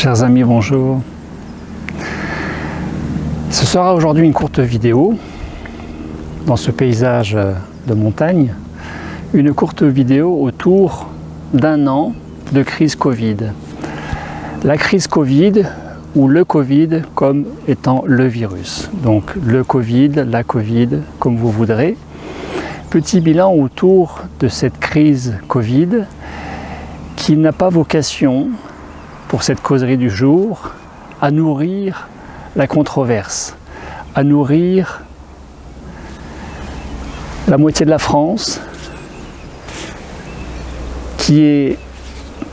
Chers amis, bonjour. Ce sera aujourd'hui une courte vidéo dans ce paysage de montagne, une courte vidéo autour d'un an de crise Covid. La crise Covid ou le Covid comme étant le virus. Donc le Covid, la Covid, comme vous voudrez. Petit bilan autour de cette crise Covid qui n'a pas vocation, pour cette causerie du jour, à nourrir la controverse, à nourrir la moitié de la France qui est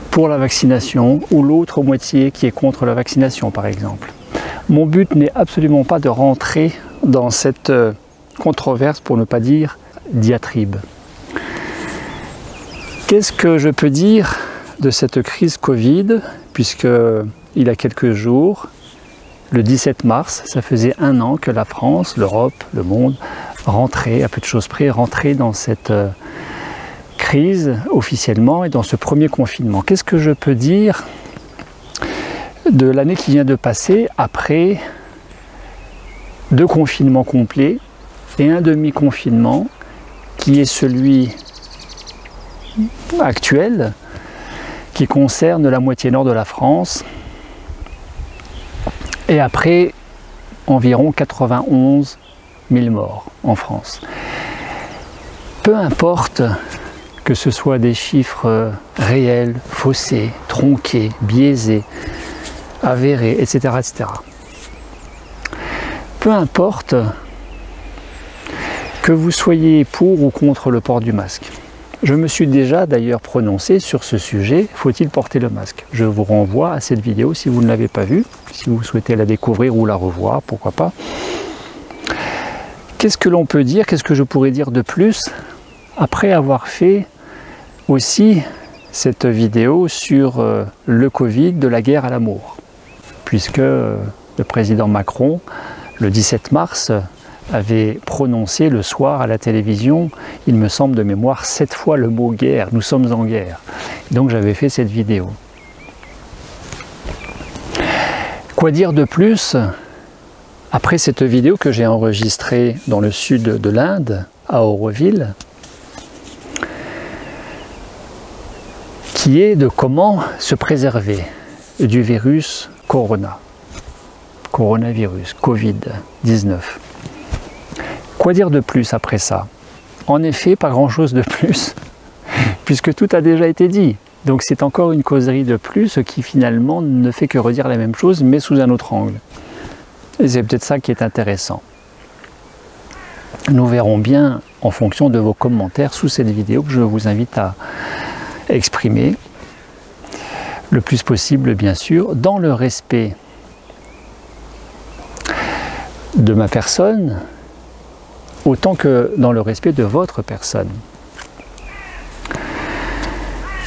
pour la vaccination ou l'autre moitié qui est contre la vaccination par exemple. Mon but n'est absolument pas de rentrer dans cette controverse, pour ne pas dire diatribe. Qu'est-ce que je peux dire de cette crise Covid, puisque il y a quelques jours, le 17 mars, ça faisait un an que la France, l'Europe, le monde rentrait, à peu de choses près, rentrait dans cette crise officiellement et dans ce premier confinement. Qu'est-ce que je peux dire de l'année qui vient de passer après 2 confinements complets et un demi-confinement qui est celui actuel, qui concerne la moitié nord de la France, et après environ 91 000 morts en France. Peu importe que ce soit des chiffres réels, faussés, tronqués, biaisés, avérés, etc., etc. Peu importe que vous soyez pour ou contre le port du masque. Je me suis déjà d'ailleurs prononcé sur ce sujet, faut-il porter le masque? Je vous renvoie à cette vidéo si vous ne l'avez pas vue, si vous souhaitez la découvrir ou la revoir, pourquoi pas. Qu'est-ce que l'on peut dire, qu'est-ce que je pourrais dire de plus après avoir fait aussi cette vidéo sur le Covid, de la guerre à l'amour, puisque le président Macron, le 17 mars, avait prononcé le soir à la télévision, il me semble de mémoire, 7 fois le mot guerre, nous sommes en guerre. Donc j'avais fait cette vidéo. Quoi dire de plus après cette vidéo que j'ai enregistrée dans le sud de l'Inde, à Auroville, qui est de comment se préserver du virus coronavirus, Covid-19. Quoi dire de plus après ça? En effet, pas grand-chose de plus, puisque tout a déjà été dit. Donc c'est encore une causerie de plus qui finalement ne fait que redire la même chose, mais sous un autre angle. Et c'est peut-être ça qui est intéressant. Nous verrons bien en fonction de vos commentaires sous cette vidéo que je vous invite à exprimer le plus possible, bien sûr, dans le respect de ma personne, autant que dans le respect de votre personne.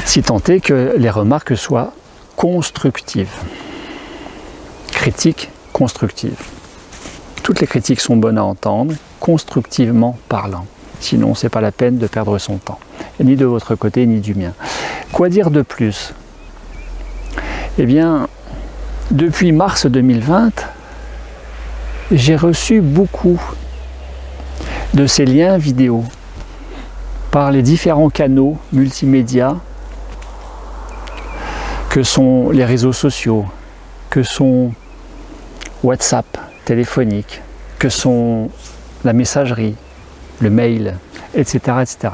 Si tant est que les remarques soient constructives. Critiques constructives. Toutes les critiques sont bonnes à entendre, constructivement parlant. Sinon, ce n'est pas la peine de perdre son temps. Et ni de votre côté, ni du mien. Quoi dire de plus? Eh bien, depuis mars 2020, j'ai reçu beaucoup de ces liens vidéo par les différents canaux multimédia que sont les réseaux sociaux, que sont WhatsApp téléphonique, que sont la messagerie, le mail, etc., etc.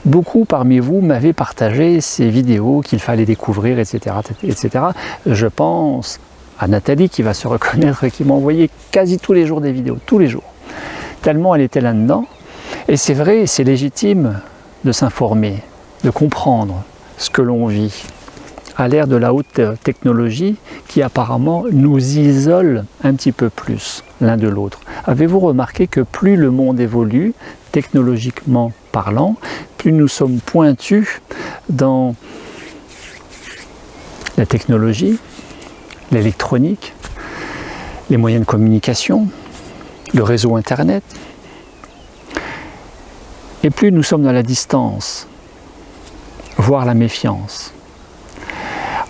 Beaucoup parmi vous m'avaient partagé ces vidéos qu'il fallait découvrir, etc., etc. Je pense à Nathalie qui va se reconnaître, qui m'a envoyé quasi tous les jours des vidéos, tous les jours. Tellement elle était là-dedans. Et c'est vrai, c'est légitime de s'informer, de comprendre ce que l'on vit à l'ère de la haute technologie qui apparemment nous isole un petit peu plus l'un de l'autre. Avez-vous remarqué que plus le monde évolue, technologiquement parlant, plus nous sommes pointus dans la technologie, l'électronique, les moyens de communication, le réseau Internet, et plus nous sommes dans la distance, voire la méfiance,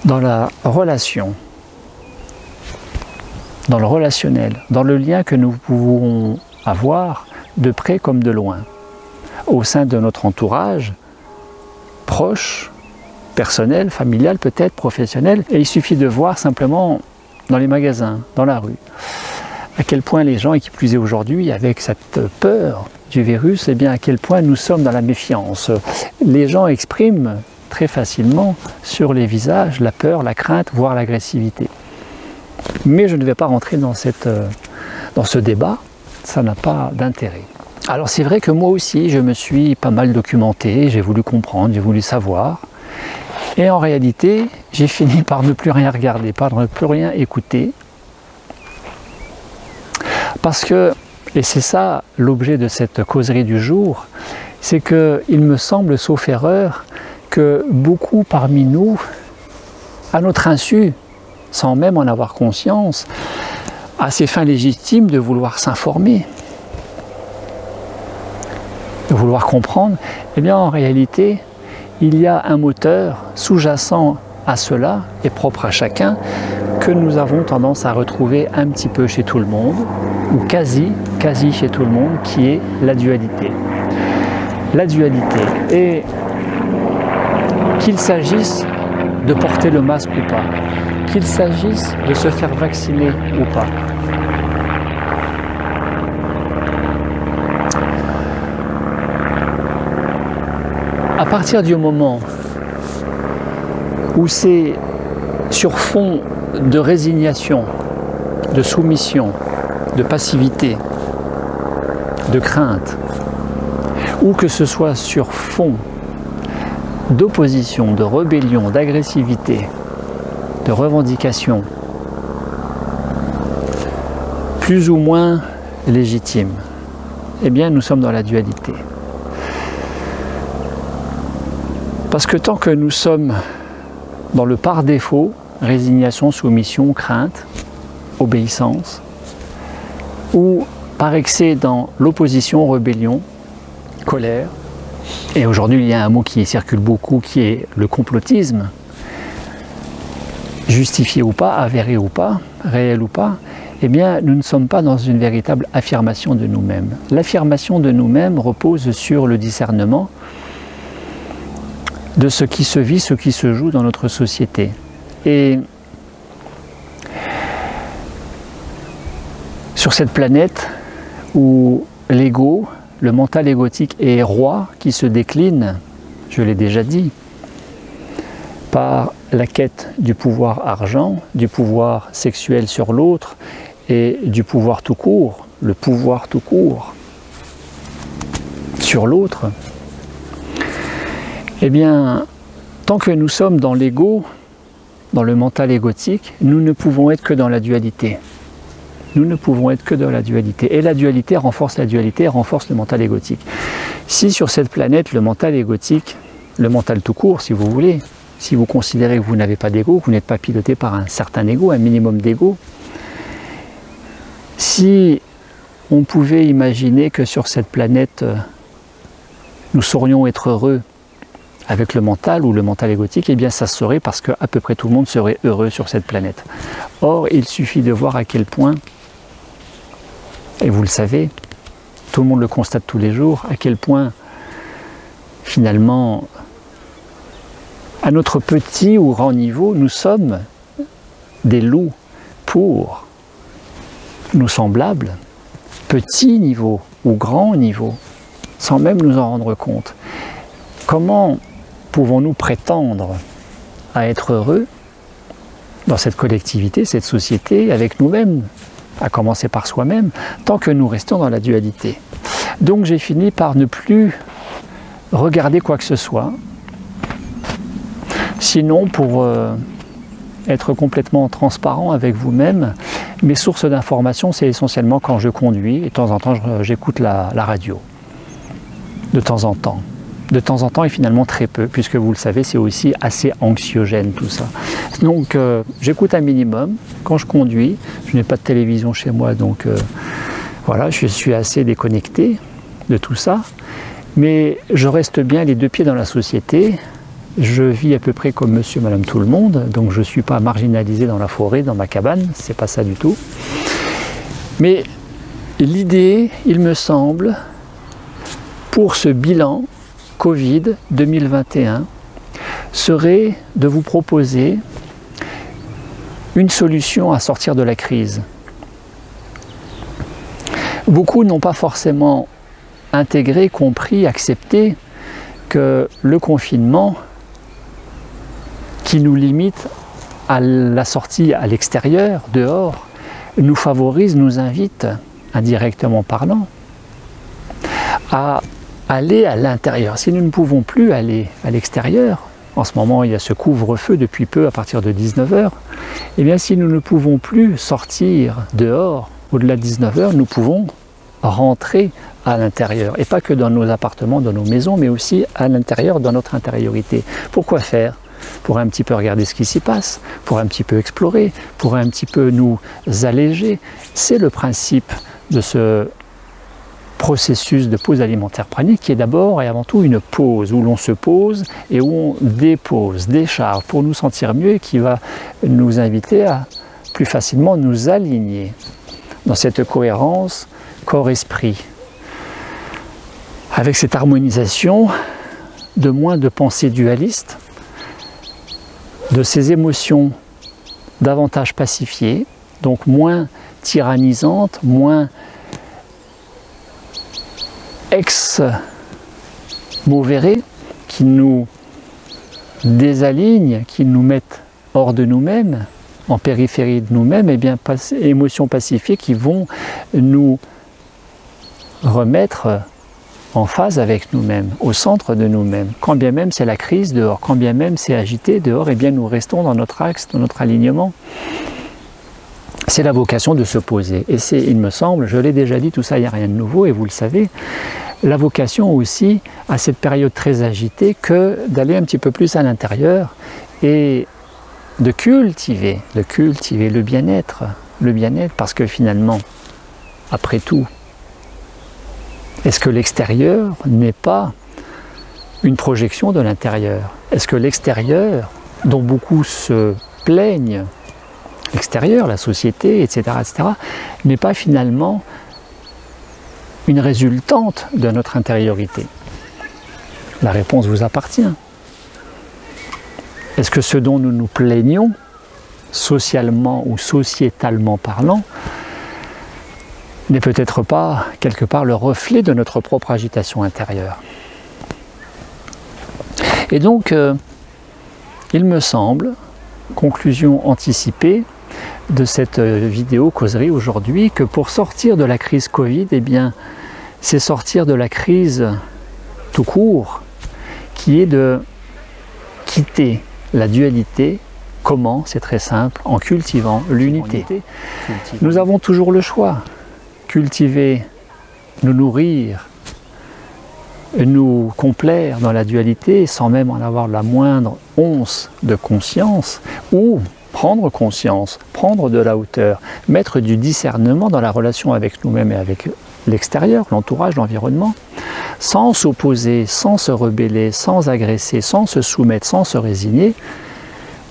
dans la relation dans le relationnel, dans le lien que nous pouvons avoir de près comme de loin, au sein de notre entourage, proche, personnel, familial peut-être, professionnel. Et il suffit de voir simplement dans les magasins, dans la rue, à quel point les gens, et qui plus est aujourd'hui, avec cette peur du virus, eh bien à quel point nous sommes dans la méfiance. Les gens expriment très facilement sur les visages la peur, la crainte, voire l'agressivité. Mais je ne vais pas rentrer dans ce débat, ça n'a pas d'intérêt. Alors c'est vrai que moi aussi, je me suis pas mal documenté, j'ai voulu comprendre, j'ai voulu savoir. Et en réalité, j'ai fini par ne plus rien regarder, par ne plus rien écouter. Parce que, et c'est ça l'objet de cette causerie du jour, c'est qu'il me semble, sauf erreur, que beaucoup parmi nous, à notre insu, sans même en avoir conscience, à ces fins légitimes de vouloir s'informer, de vouloir comprendre, eh bien en réalité, il y a un moteur sous-jacent à cela, et propre à chacun, que nous avons tendance à retrouver un petit peu chez tout le monde, ou quasi chez tout le monde, qui est la dualité. La dualité. Et qu'il s'agisse de porter le masque ou pas, qu'il s'agisse de se faire vacciner ou pas. À partir du moment où c'est sur fond de résignation, de soumission, de passivité, de crainte, ou que ce soit sur fond d'opposition, de rébellion, d'agressivité, de revendication, plus ou moins légitime, eh bien nous sommes dans la dualité. Parce que tant que nous sommes dans le par défaut, résignation, soumission, crainte, obéissance, ou par excès dans l'opposition, rébellion, colère, et aujourd'hui il y a un mot qui circule beaucoup qui est le complotisme, justifié ou pas, avéré ou pas, réel ou pas, eh bien nous ne sommes pas dans une véritable affirmation de nous-mêmes. L'affirmation de nous-mêmes repose sur le discernement de ce qui se vit, ce qui se joue dans notre société. Et sur cette planète où l'ego, le mental égotique est roi, qui se décline, je l'ai déjà dit, par la quête du pouvoir argent, du pouvoir sexuel sur l'autre et du pouvoir tout court, le pouvoir tout court sur l'autre. Eh bien, tant que nous sommes dans l'ego, dans le mental égotique, nous ne pouvons être que dans la dualité. Nous ne pouvons être que dans la dualité. Et la dualité renforce le mental égotique. Si sur cette planète, le mental égotique, le mental tout court, si vous voulez, si vous considérez que vous n'avez pas d'ego, que vous n'êtes pas piloté par un certain ego, un minimum d'ego, si on pouvait imaginer que sur cette planète, nous saurions être heureux avec le mental ou le mental égotique, eh bien ça serait parce qu'à peu près tout le monde serait heureux sur cette planète. Or, il suffit de voir à quel point, et vous le savez, tout le monde le constate tous les jours, à quel point finalement, à notre petit ou grand niveau, nous sommes des loups pour nos semblables, petit niveau ou grand niveau, sans même nous en rendre compte. Comment pouvons-nous prétendre à être heureux dans cette collectivité, cette société, avec nous-mêmes, à commencer par soi-même, tant que nous restons dans la dualité? Donc j'ai fini par ne plus regarder quoi que ce soit, sinon pour être complètement transparent avec vous-même, mes sources d'information, c'est essentiellement quand je conduis, et de temps en temps j'écoute la radio, de temps en temps. De temps en temps et finalement très peu, puisque vous le savez, c'est aussi assez anxiogène tout ça. Donc j'écoute un minimum quand je conduis, je n'ai pas de télévision chez moi, donc voilà, je suis assez déconnecté de tout ça, mais je reste bien les deux pieds dans la société, je vis à peu près comme monsieur, madame, tout le monde, donc je ne suis pas marginalisé dans la forêt, dans ma cabane, c'est pas ça du tout. Mais l'idée, il me semble, pour ce bilan Covid 2021, serait de vous proposer une solution à sortir de la crise. Beaucoup n'ont pas forcément intégré, compris, accepté que le confinement qui nous limite à la sortie à l'extérieur, dehors, nous favorise, nous invite, indirectement parlant, à aller à l'intérieur. Si nous ne pouvons plus aller à l'extérieur, en ce moment il y a ce couvre-feu depuis peu à partir de 19 h, eh bien si nous ne pouvons plus sortir dehors au-delà de 19 h, nous pouvons rentrer à l'intérieur. Et pas que dans nos appartements, dans nos maisons, mais aussi à l'intérieur, dans notre intériorité. Pourquoi faire? Pour un petit peu regarder ce qui s'y passe, pour un petit peu explorer, pour un petit peu nous alléger. C'est le principe de ce processus de pause alimentaire pranique qui est d'abord et avant tout une pause, où l'on se pose et où on dépose, décharge pour nous sentir mieux et qui va nous inviter à plus facilement nous aligner dans cette cohérence corps-esprit, avec cette harmonisation de moins de pensées dualistes, de ces émotions davantage pacifiées, donc moins tyrannisantes, moins ex-mauvérées, qui nous désalignent, qui nous mettent hors de nous-mêmes, en périphérie de nous-mêmes, et bien émotions pacifiées qui vont nous remettre en phase avec nous-mêmes, au centre de nous-mêmes. Quand bien même c'est la crise dehors, quand bien même c'est agité dehors, eh bien nous restons dans notre axe, dans notre alignement. C'est la vocation de se poser. Et c'est, il me semble, je l'ai déjà dit, tout ça, il n'y a rien de nouveau, et vous le savez, la vocation aussi, à cette période très agitée, que d'aller un petit peu plus à l'intérieur et de cultiver le bien-être, parce que finalement, après tout, est-ce que l'extérieur n'est pas une projection de l'intérieur? Est-ce que l'extérieur, dont beaucoup se plaignent, l'extérieur, la société, etc., n'est pas finalement une résultante de notre intériorité? La réponse vous appartient. Est-ce que ce dont nous nous plaignons, socialement ou sociétalement parlant, n'est peut-être pas quelque part le reflet de notre propre agitation intérieure? Et donc, il me semble, conclusion anticipée de cette vidéo causerie aujourd'hui, que pour sortir de la crise Covid, eh bien, c'est sortir de la crise tout court, qui est de quitter la dualité. Comment? C'est très simple, en cultivant l'unité. Nous avons toujours le choix. Cultiver, nous nourrir, nous complaire dans la dualité sans même en avoir la moindre once de conscience, ou prendre conscience, prendre de la hauteur, mettre du discernement dans la relation avec nous-mêmes et avec l'extérieur, l'entourage, l'environnement, sans s'opposer, sans se rebeller, sans agresser, sans se soumettre, sans se résigner,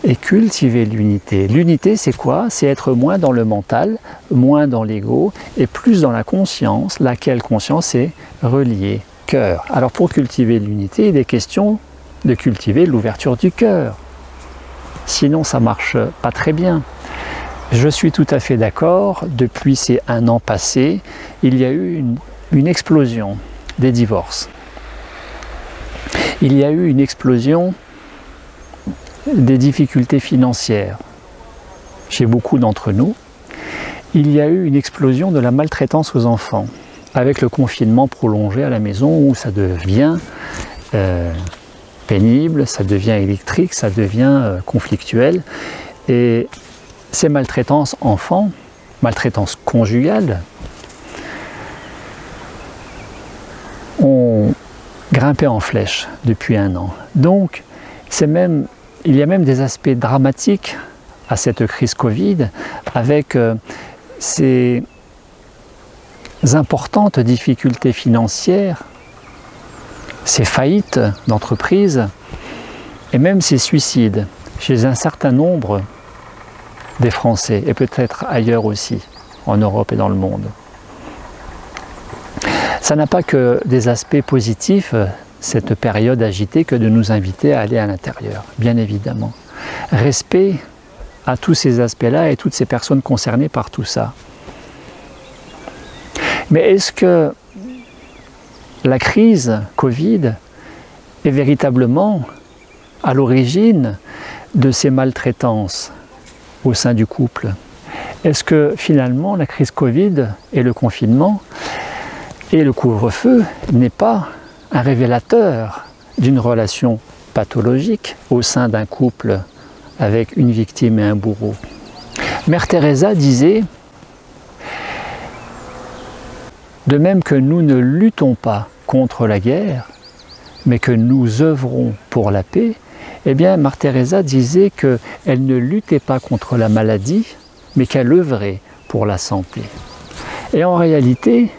et cultiver l'unité. L'unité, c'est quoi? C'est être moins dans le mental, moins dans l'ego, et plus dans la conscience, laquelle conscience est reliée cœur. Alors pour cultiver l'unité, il est question de cultiver l'ouverture du cœur. Sinon, ça ne marche pas très bien. Je suis tout à fait d'accord, depuis ces 1 an passé, il y a eu une explosion des divorces. Il y a eu une explosion des difficultés financières chez beaucoup d'entre nous. Il y a eu une explosion de la maltraitance aux enfants, avec le confinement prolongé à la maison où ça devient pénible, ça devient électrique, ça devient conflictuel. Et ces maltraitances enfants, maltraitances conjugales, ont grimpé en flèche depuis 1 an. Donc, il y a même des aspects dramatiques à cette crise Covid, avec ces importantes difficultés financières, ces faillites d'entreprises et même ces suicides chez un certain nombre des Français, et peut-être ailleurs aussi, en Europe et dans le monde. Ça n'a pas que des aspects positifs, cette période agitée, que de nous inviter à aller à l'intérieur, bien évidemment. Respect à tous ces aspects-là et toutes ces personnes concernées par tout ça. Mais est-ce que la crise Covid est véritablement à l'origine de ces maltraitances au sein du couple? Est-ce que finalement la crise Covid et le confinement et le couvre-feu n'est pas un révélateur d'une relation pathologique au sein d'un couple avec une victime et un bourreau? Mère Teresa disait: de même que nous ne luttons pas contre la guerre, mais que nous œuvrons pour la paix, eh bien, Mère Teresa disait qu'elle ne luttait pas contre la maladie, mais qu'elle œuvrait pour la santé. Et en réalité,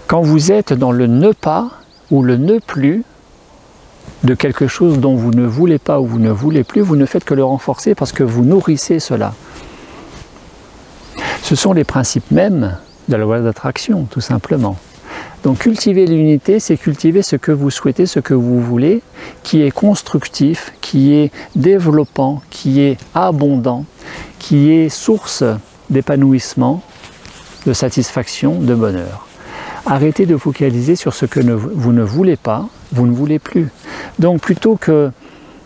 quand vous êtes dans le ne pas ou le ne plus de quelque chose dont vous ne voulez pas ou vous ne voulez plus, vous ne faites que le renforcer parce que vous nourrissez cela. Ce sont les principes mêmes de la loi d'attraction, tout simplement. Donc cultiver l'unité, c'est cultiver ce que vous souhaitez, ce que vous voulez, qui est constructif, qui est développant, qui est abondant, qui est source d'épanouissement, de satisfaction, de bonheur. Arrêtez de focaliser sur ce que vous ne voulez pas, vous ne voulez plus. Donc plutôt que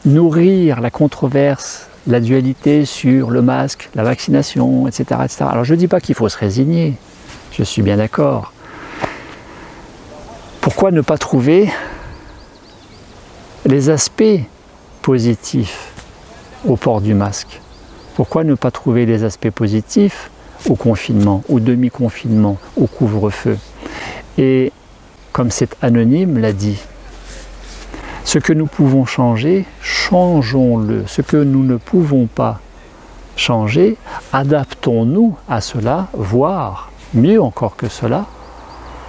nourrir la controverse, la dualité sur le masque, la vaccination, etc. etc. Alors je ne dis pas qu'il faut se résigner, je suis bien d'accord. Pourquoi ne pas trouver les aspects positifs au port du masque? Pourquoi ne pas trouver les aspects positifs au confinement, au demi-confinement, au couvre-feu? Et comme cet anonyme l'a dit, ce que nous pouvons changer, changeons-le. Ce que nous ne pouvons pas changer, adaptons-nous à cela, voire mieux encore que cela,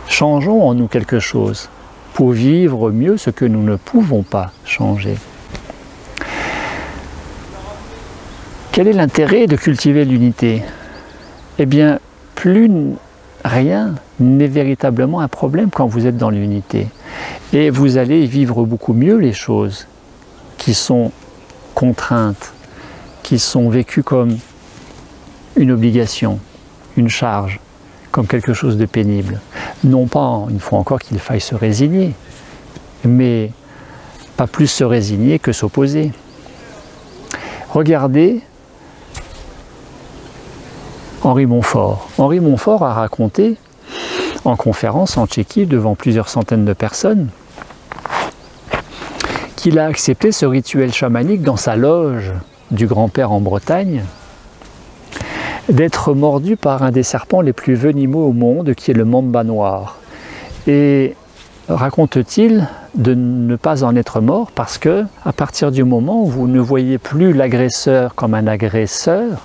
changeons en nous quelque chose pour vivre mieux ce que nous ne pouvons pas changer. Quel est l'intérêt de cultiver l'unité? Eh bien, plus rien n'est véritablement un problème quand vous êtes dans l'unité. Et vous allez vivre beaucoup mieux les choses qui sont contraintes, qui sont vécues comme une obligation, une charge, comme quelque chose de pénible. Non pas, une fois encore, qu'il faille se résigner, mais pas plus se résigner que s'opposer. Regardez Henri Montfort. Henri Montfort a raconté en conférence en Tchéquie devant plusieurs centaines de personnes qu'il a accepté ce rituel chamanique dans sa loge du grand-père en Bretagne, d'être mordu par un des serpents les plus venimeux au monde, qui est le mamba noir. Et raconte-t-il de ne pas en être mort parce que, à partir du moment où vous ne voyez plus l'agresseur comme un agresseur,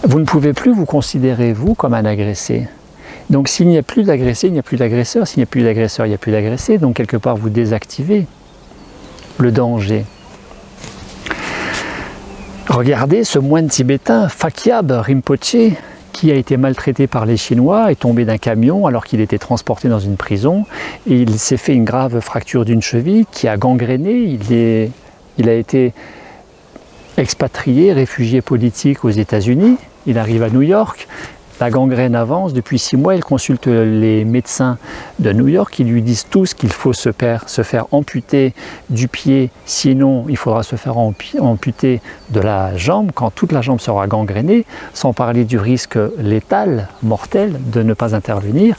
vous ne pouvez plus vous considérer, vous, comme un agressé. Donc s'il n'y a plus d'agressé, il n'y a plus d'agresseur. S'il n'y a plus d'agresseur, il n'y a plus d'agressé. Donc quelque part, vous désactivez le danger. Regardez ce moine tibétain, Phakyab Rinpoché, qui a été maltraité par les Chinois, est tombé d'un camion alors qu'il était transporté dans une prison. Et il s'est fait une grave fracture d'une cheville qui a gangréné. Il a été expatrié, réfugié politique aux États-Unis. Il arrive à New York. La gangrène avance, depuis 6 mois, il consulte les médecins de New York qui lui disent tous qu'il faut se faire amputer du pied, sinon il faudra se faire amputer de la jambe quand toute la jambe sera gangrénée, sans parler du risque létal, mortel, de ne pas intervenir.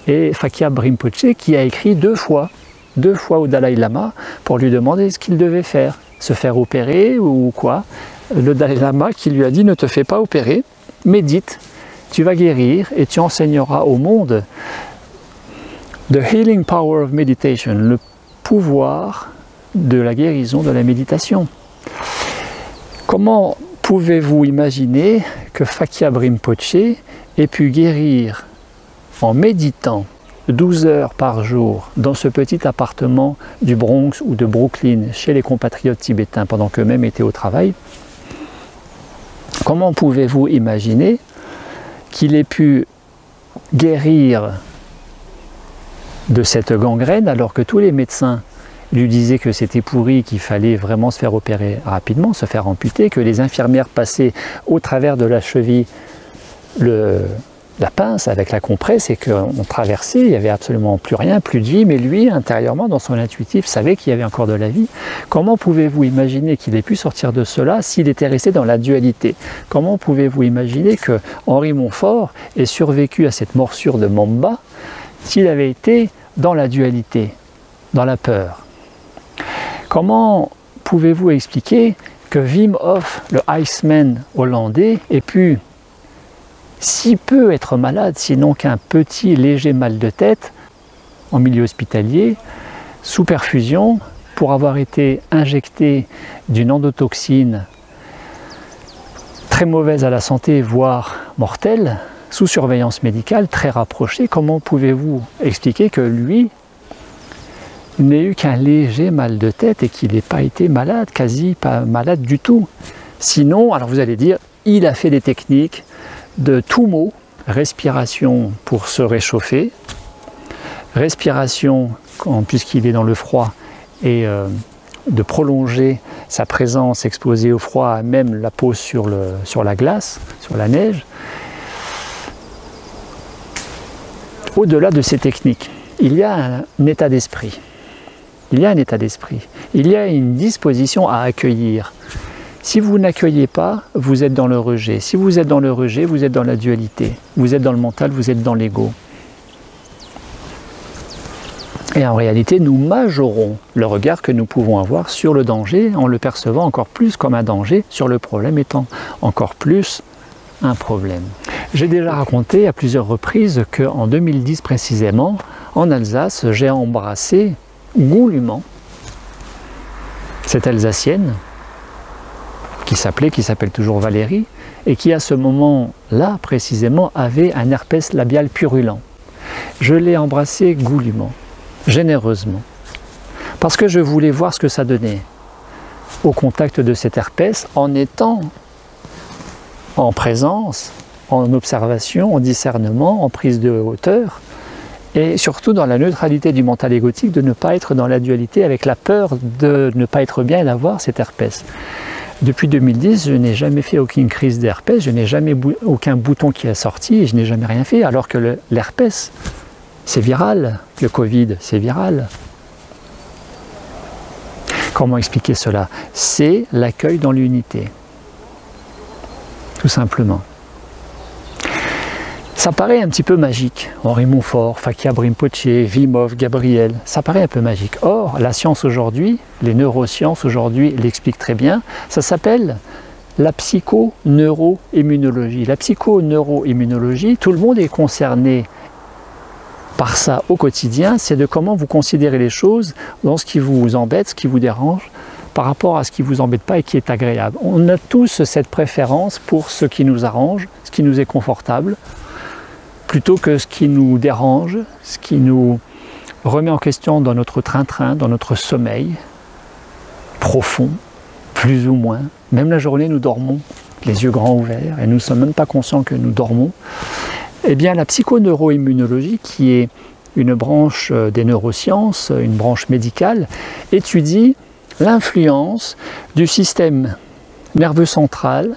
Et Phakyab Rinpoché qui a écrit deux fois au Dalai Lama pour lui demander ce qu'il devait faire, se faire opérer ou quoi. Le Dalai Lama qui lui a dit: ne te fais pas opérer, médite. Tu vas guérir et tu enseigneras au monde the healing power of meditation, le pouvoir de la guérison de la méditation. Comment pouvez-vous imaginer que Phakyab Rinpoché ait pu guérir en méditant 12 heures par jour dans ce petit appartement du Bronx ou de Brooklyn chez les compatriotes tibétains pendant qu'eux-mêmes étaient au travail, comment pouvez-vous imaginer qu'il ait pu guérir de cette gangrène alors que tous les médecins lui disaient que c'était pourri, qu'il fallait vraiment se faire opérer rapidement, se faire amputer, que les infirmières passaient au travers de la cheville la pince avec la compresse et qu'on traversait, il n'y avait absolument plus rien, plus de vie, mais lui, intérieurement, dans son intuitif, savait qu'il y avait encore de la vie. Comment pouvez-vous imaginer qu'il ait pu sortir de cela s'il était resté dans la dualité? Comment pouvez-vous imaginer que Henri Montfort ait survécu à cette morsure de Mamba s'il avait été dans la dualité, dans la peur? Comment pouvez-vous expliquer que Wim Hof, le Iceman hollandais, ait pu si peu être malade, sinon qu'un petit léger mal de tête en milieu hospitalier, sous perfusion, pour avoir été injecté d'une endotoxine très mauvaise à la santé, voire mortelle, sous surveillance médicale très rapprochée? Comment pouvez-vous expliquer que lui n'ait eu qu'un léger mal de tête et qu'il n'ait pas été malade, quasi pas malade du tout? Sinon, alors vous allez dire, il a fait des techniques de tout mot, respiration pour se réchauffer, respiration puisqu'il est dans le froid et de prolonger sa présence exposée au froid, même la pose sur la glace, sur la neige. Au-delà de ces techniques, il y a un état d'esprit. Il y a un état d'esprit. Il y a une disposition à accueillir. Si vous n'accueillez pas, vous êtes dans le rejet. Si vous êtes dans le rejet, vous êtes dans la dualité. Vous êtes dans le mental, vous êtes dans l'ego. Et en réalité, nous majorons le regard que nous pouvons avoir sur le danger en le percevant encore plus comme un danger, sur le problème étant encore plus un problème. J'ai déjà raconté à plusieurs reprises qu'en 2010 précisément, en Alsace, j'ai embrassé goulûment cette Alsacienne qui s'appelle toujours Valérie, et qui à ce moment-là précisément avait un herpès labial purulent. Je l'ai embrassée goulûment, généreusement, parce que je voulais voir ce que ça donnait au contact de cet herpès, en étant en présence, en observation, en discernement, en prise de hauteur, et surtout dans la neutralité du mental égotique, de ne pas être dans la dualité avec la peur de ne pas être bien et d'avoir cet herpès. Depuis 2010, je n'ai jamais fait aucune crise d'herpès, je n'ai jamais aucun bouton qui est sorti et je n'ai jamais rien fait, alors que l'herpès, c'est viral, le Covid, c'est viral. Comment expliquer cela? C'est l'accueil dans l'unité, tout simplement. Ça paraît un petit peu magique, Henri Montfort, Fakya Rinpoche, Wim Hof, Gabriel, ça paraît un peu magique. Or, la science aujourd'hui, les neurosciences aujourd'hui l'expliquent très bien, ça s'appelle la psychoneuroimmunologie. La psychoneuroimmunologie, tout le monde est concerné par ça au quotidien, c'est de comment vous considérez les choses dans ce qui vous embête, ce qui vous dérange, par rapport à ce qui ne vous embête pas et qui est agréable. On a tous cette préférence pour ce qui nous arrange, ce qui nous est confortable, plutôt que ce qui nous dérange, ce qui nous remet en question dans notre train-train, dans notre sommeil profond, plus ou moins. Même la journée, nous dormons, les yeux grands ouverts, et nous ne sommes même pas conscients que nous dormons. Eh bien, la psychoneuroimmunologie, qui est une branche des neurosciences, une branche médicale, étudie l'influence du système nerveux central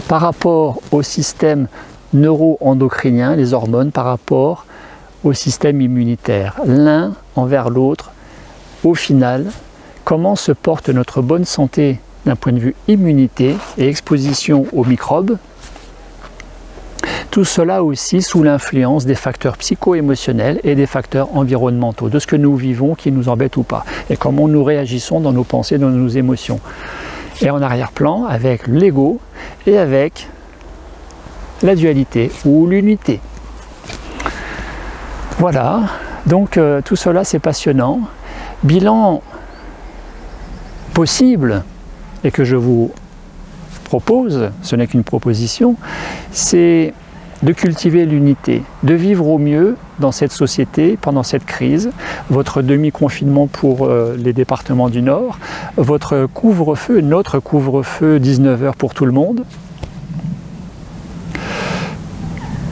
par rapport au système neuro-endocrinien, les hormones, par rapport au système immunitaire. L'un envers l'autre, au final, comment se porte notre bonne santé d'un point de vue immunité et exposition aux microbes. Tout cela aussi sous l'influence des facteurs psycho-émotionnels et des facteurs environnementaux, de ce que nous vivons qui nous embête ou pas, et comment nous réagissons dans nos pensées, dans nos émotions. Et en arrière-plan, avec l'ego et avec la dualité ou l'unité. Voilà, donc tout cela c'est passionnant. Bilan possible, et que je vous propose, ce n'est qu'une proposition, c'est de cultiver l'unité, de vivre au mieux dans cette société pendant cette crise, votre demi-confinement pour les départements du Nord, votre couvre-feu, notre couvre-feu 19h pour tout le monde,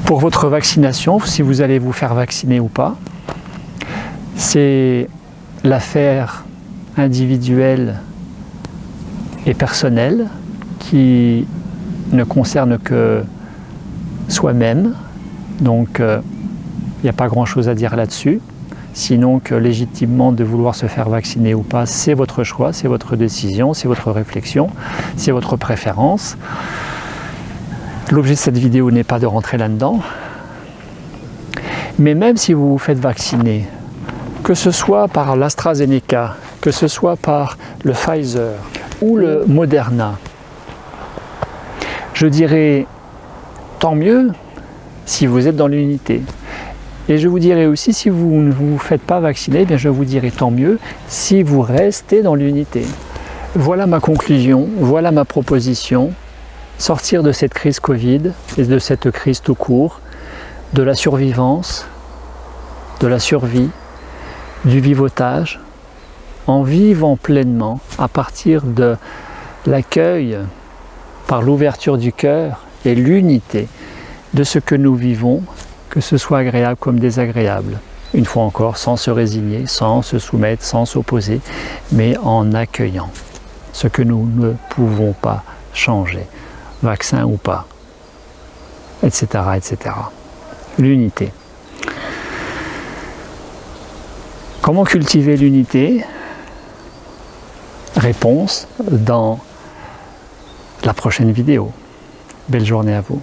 pour votre vaccination, si vous allez vous faire vacciner ou pas. C'est l'affaire individuelle et personnelle qui ne concerne que soi-même. Donc il n'y a pas grand-chose à dire là-dessus. Sinon que légitimement de vouloir se faire vacciner ou pas, c'est votre choix, c'est votre décision, c'est votre réflexion, c'est votre préférence. L'objet de cette vidéo n'est pas de rentrer là-dedans. Mais même si vous vous faites vacciner, que ce soit par l'AstraZeneca, que ce soit par le Pfizer ou le Moderna, je dirais tant mieux si vous êtes dans l'unité. Et je vous dirais aussi, si vous ne vous faites pas vacciner, bien je vous dirais tant mieux si vous restez dans l'unité. Voilà ma conclusion, voilà ma proposition. Sortir de cette crise Covid et de cette crise tout court, de la survivance, de la survie, du vivotage, en vivant pleinement à partir de l'accueil par l'ouverture du cœur et l'unité de ce que nous vivons, que ce soit agréable comme désagréable. Une fois encore, sans se résigner, sans se soumettre, sans s'opposer, mais en accueillant ce que nous ne pouvons pas changer, vaccin ou pas, etc., etc. L'unité. Comment cultiver l'unité? Réponse dans la prochaine vidéo. Belle journée à vous.